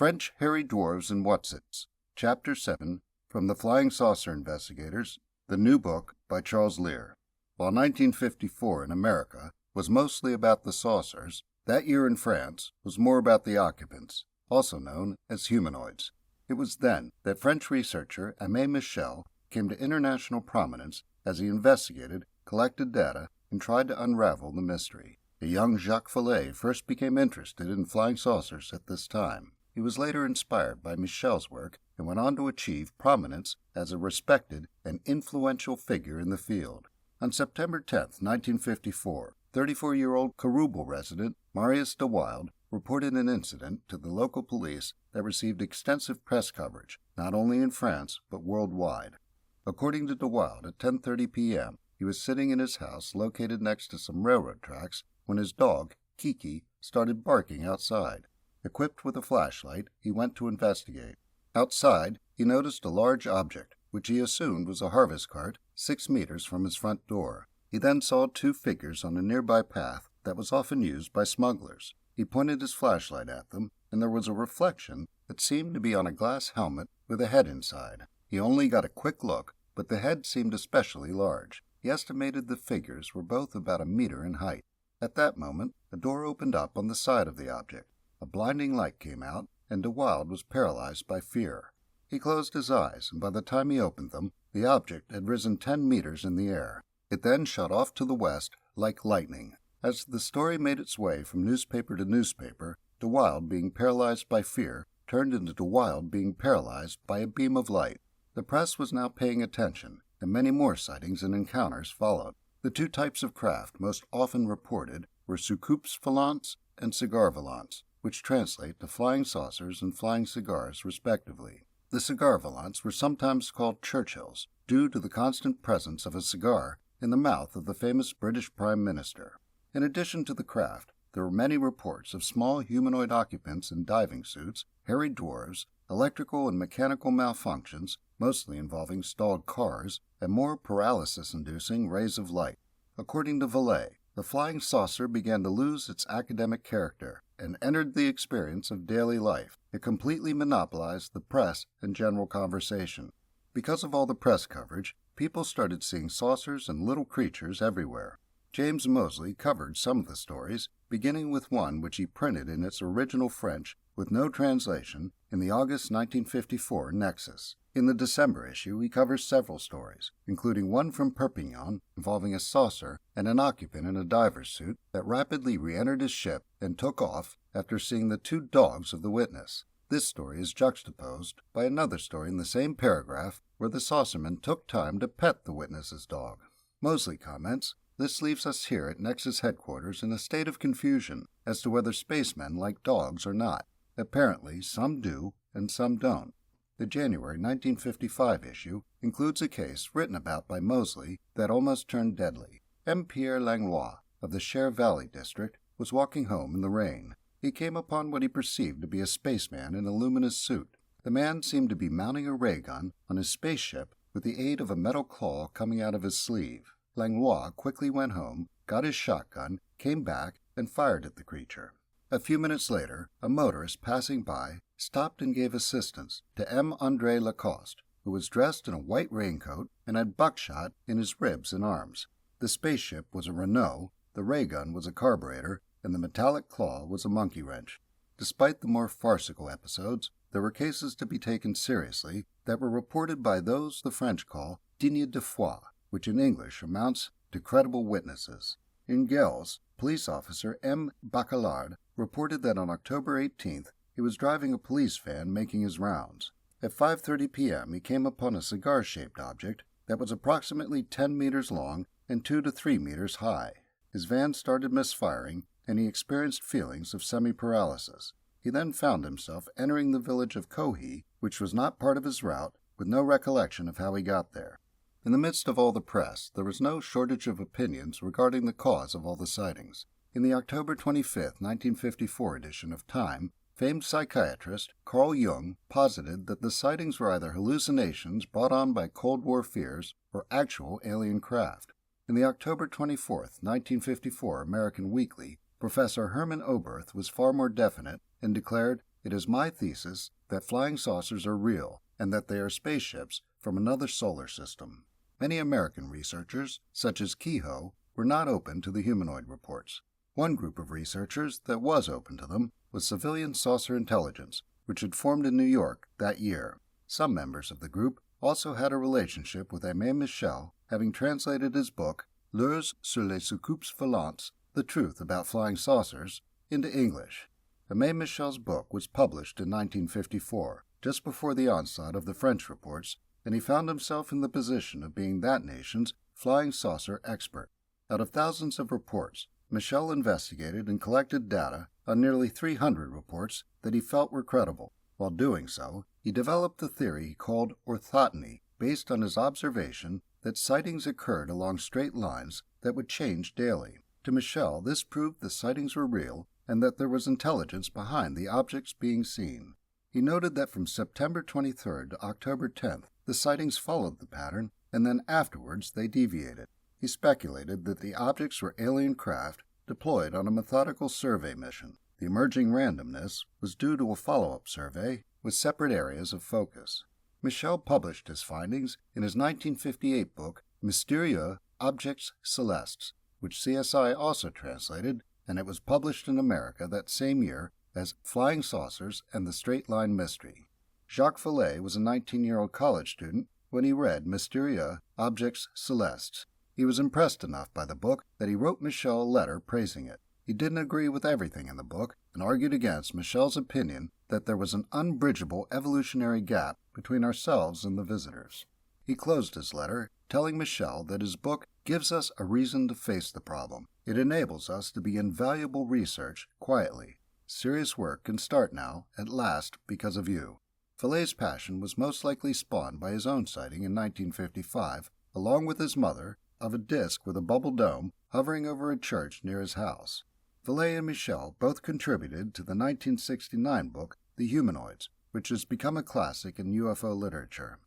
French Hairy Dwarves and Whatzits, Chapter 7, from the Flying Saucer Investigators, the new book by Charles Lear. While 1954 in America was mostly about the saucers, that year in France was more about the occupants, also known as humanoids. It was then that French researcher Aimé Michel came to international prominence as he investigated, collected data, and tried to unravel the mystery. The young Jaques Vallée first became interested in flying saucers at this time. He was later inspired by Michel's work and went on to achieve prominence as a respected and influential figure in the field. On September 10, 1954, 34-year-old Quarouble resident Marius Dewilde reported an incident to the local police that received extensive press coverage, not only in France but worldwide. According to Dewilde, at 10:30 p.m., he was sitting in his house located next to some railroad tracks when his dog, Kiki, started barking outside. Equipped with a flashlight, he went to investigate. Outside, he noticed a large object, which he assumed was a harvest cart, 6 meters from his front door. He then saw 2 figures on a nearby path that was often used by smugglers. He pointed his flashlight at them, and there was a reflection that seemed to be on a glass helmet with a head inside. He only got a quick look, but the head seemed especially large. He estimated the figures were both about a meter in height. At that moment, a door opened up on the side of the object. A blinding light came out, and Dewilde was paralyzed by fear. He closed his eyes, and by the time he opened them, the object had risen 10 meters in the air. It then shot off to the west like lightning. As the story made its way from newspaper to newspaper, Dewilde being paralyzed by fear turned into Dewilde being paralyzed by a beam of light. The press was now paying attention, and many more sightings and encounters followed. The 2 types of craft most often reported were soucoupes volants and cigar volants, which translate to flying saucers and flying cigars, respectively. The cigar volants were sometimes called Churchills, due to the constant presence of a cigar in the mouth of the famous British Prime Minister. In addition to the craft, there were many reports of small humanoid occupants in diving suits, hairy dwarves, electrical and mechanical malfunctions, mostly involving stalled cars, and more paralysis-inducing rays of light. According to Vallée, the flying saucer began to lose its academic character and entered the experience of daily life. It completely monopolized the press and general conversation. Because of all the press coverage, people started seeing saucers and little creatures everywhere. James Moseley covered some of the stories, beginning with one which he printed in its original French with no translation in the August 1954 Nexus. In the December issue, he covers several stories, including one from Perpignan involving a saucer and an occupant in a diver's suit that rapidly re-entered his ship and took off after seeing the 2 dogs of the witness. This story is juxtaposed by another story in the same paragraph where the saucerman took time to pet the witness's dog. Moseley comments, "This leaves us here at Nexus headquarters in a state of confusion as to whether spacemen like dogs or not. Apparently, some do and some don't." The January 1955 issue includes a case written about by Moseley that almost turned deadly. M. Pierre Langlois of the Jaques Vallée district was walking home in the rain. He came upon what he perceived to be a spaceman in a luminous suit. The man seemed to be mounting a ray gun on his spaceship with the aid of a metal claw coming out of his sleeve. Langlois quickly went home, got his shotgun, came back, and fired at the creature. A few minutes later, a motorist passing by stopped and gave assistance to M. André Lacoste, who was dressed in a white raincoat and had buckshot in his ribs and arms. The spaceship was a Renault, the ray gun was a carburetor, and the metallic claw was a monkey wrench. Despite the more farcical episodes, there were cases to be taken seriously that were reported by those the French call dignes de foi, which in English amounts to credible witnesses. In Gels, police officer M. Bacalard reported that on October 18th he was driving a police van making his rounds. At 5:30 p.m. he came upon a cigar-shaped object that was approximately 10 meters long and 2 to 3 meters high. His van started misfiring, and he experienced feelings of semi-paralysis. He then found himself entering the village of Kohi, which was not part of his route, with no recollection of how he got there. In the midst of all the press, there was no shortage of opinions regarding the cause of all the sightings. In the October 25, 1954 edition of Time, famed psychiatrist Carl Jung posited that the sightings were either hallucinations brought on by Cold War fears or actual alien craft. In the October 24, 1954 American Weekly, Professor Herman Oberth was far more definite and declared, it is my thesis that flying saucers are real and that they are spaceships from another solar system. Many American researchers, such as Kehoe, were not open to the humanoid reports. One group of researchers that was open to them was Civilian Saucer Intelligence, which had formed in New York that year. Some members of the group also had a relationship with Aimé Michel, having translated his book, L'Urs sur les soucoupes volantes, The Truth About Flying Saucers, into English. Aimé Michel's book was published in 1954, just before the onslaught of the French reports, and he found himself in the position of being that nation's flying saucer expert. Out of thousands of reports, Michel investigated and collected data on nearly 300 reports that he felt were credible. While doing so, he developed the theory he called orthotony, based on his observation that sightings occurred along straight lines that would change daily. To Michel, this proved the sightings were real and that there was intelligence behind the objects being seen. He noted that from September 23rd to October 10th, the sightings followed the pattern, and then afterwards they deviated. He speculated that the objects were alien craft deployed on a methodical survey mission. The emerging randomness was due to a follow-up survey with separate areas of focus. Michel published his findings in his 1958 book, Mystérieux Objets Célestes, which CSI also translated, and it was published in America that same year as Flying Saucers and the Straight Line Mystery. Jaques Vallée was a 19-year-old college student when he read Mystérieux Objets Célestes. He was impressed enough by the book that he wrote Michel a letter praising it. He didn't agree with everything in the book and argued against Michel's opinion that there was an unbridgeable evolutionary gap between ourselves and the visitors. He closed his letter, telling Michel that his book gives us a reason to face the problem. It enables us to begin valuable research quietly. Serious work can start now, at last, because of you. Vallée's passion was most likely spawned by his own sighting in 1955, along with his mother, of a disc with a bubble dome hovering over a church near his house. Vallée and Michel both contributed to the 1969 book, The Humanoids, which has become a classic in UFO literature.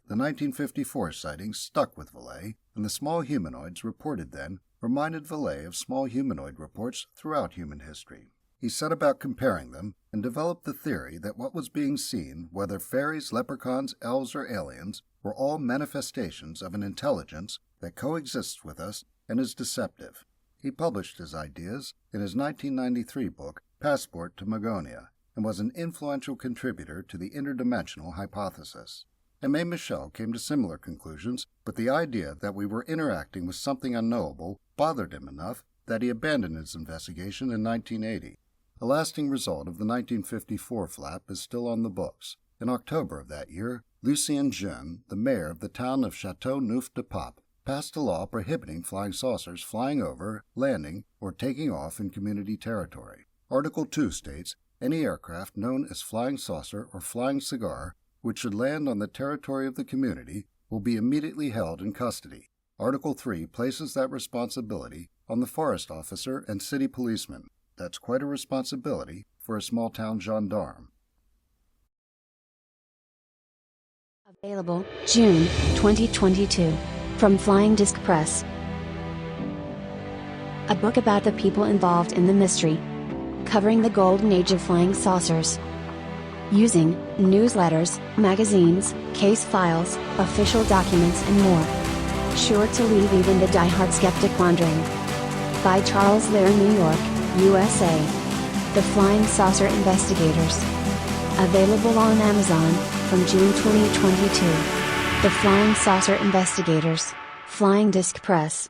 The 1954 sightings stuck with Vallée, and the small humanoids reported then reminded Vallée of small humanoid reports throughout human history. He set about comparing them and developed the theory that what was being seen, whether fairies, leprechauns, elves, or aliens, were all manifestations of an intelligence that coexists with us and is deceptive. He published his ideas in his 1993 book, Passport to Magonia, and was an influential contributor to the interdimensional hypothesis. Aimé Michel came to similar conclusions, but the idea that we were interacting with something unknowable bothered him enough that he abandoned his investigation in 1980. A lasting result of the 1954 flap is still on the books. In October of that year, Lucien Jeune, the mayor of the town of Châteauneuf-du-Pape, passed a law prohibiting flying saucers flying over, landing, or taking off in community territory. Article 2 states, any aircraft known as flying saucer or flying cigar, which should land on the territory of the community, will be immediately held in custody. Article 3 places that responsibility on the forest officer and city policeman. That's quite a responsibility for a small-town gendarme. Available June 2022 from Flying Disc Press. A book about the people involved in the mystery, covering the golden age of flying saucers. Using newsletters, magazines, case files, official documents and more. Sure to leave even the die-hard skeptic wondering. By Charles Lear, New York, USA. The Flying Saucer Investigators. Available on Amazon from June 2022. The Flying Saucer Investigators. Flying Disc Press.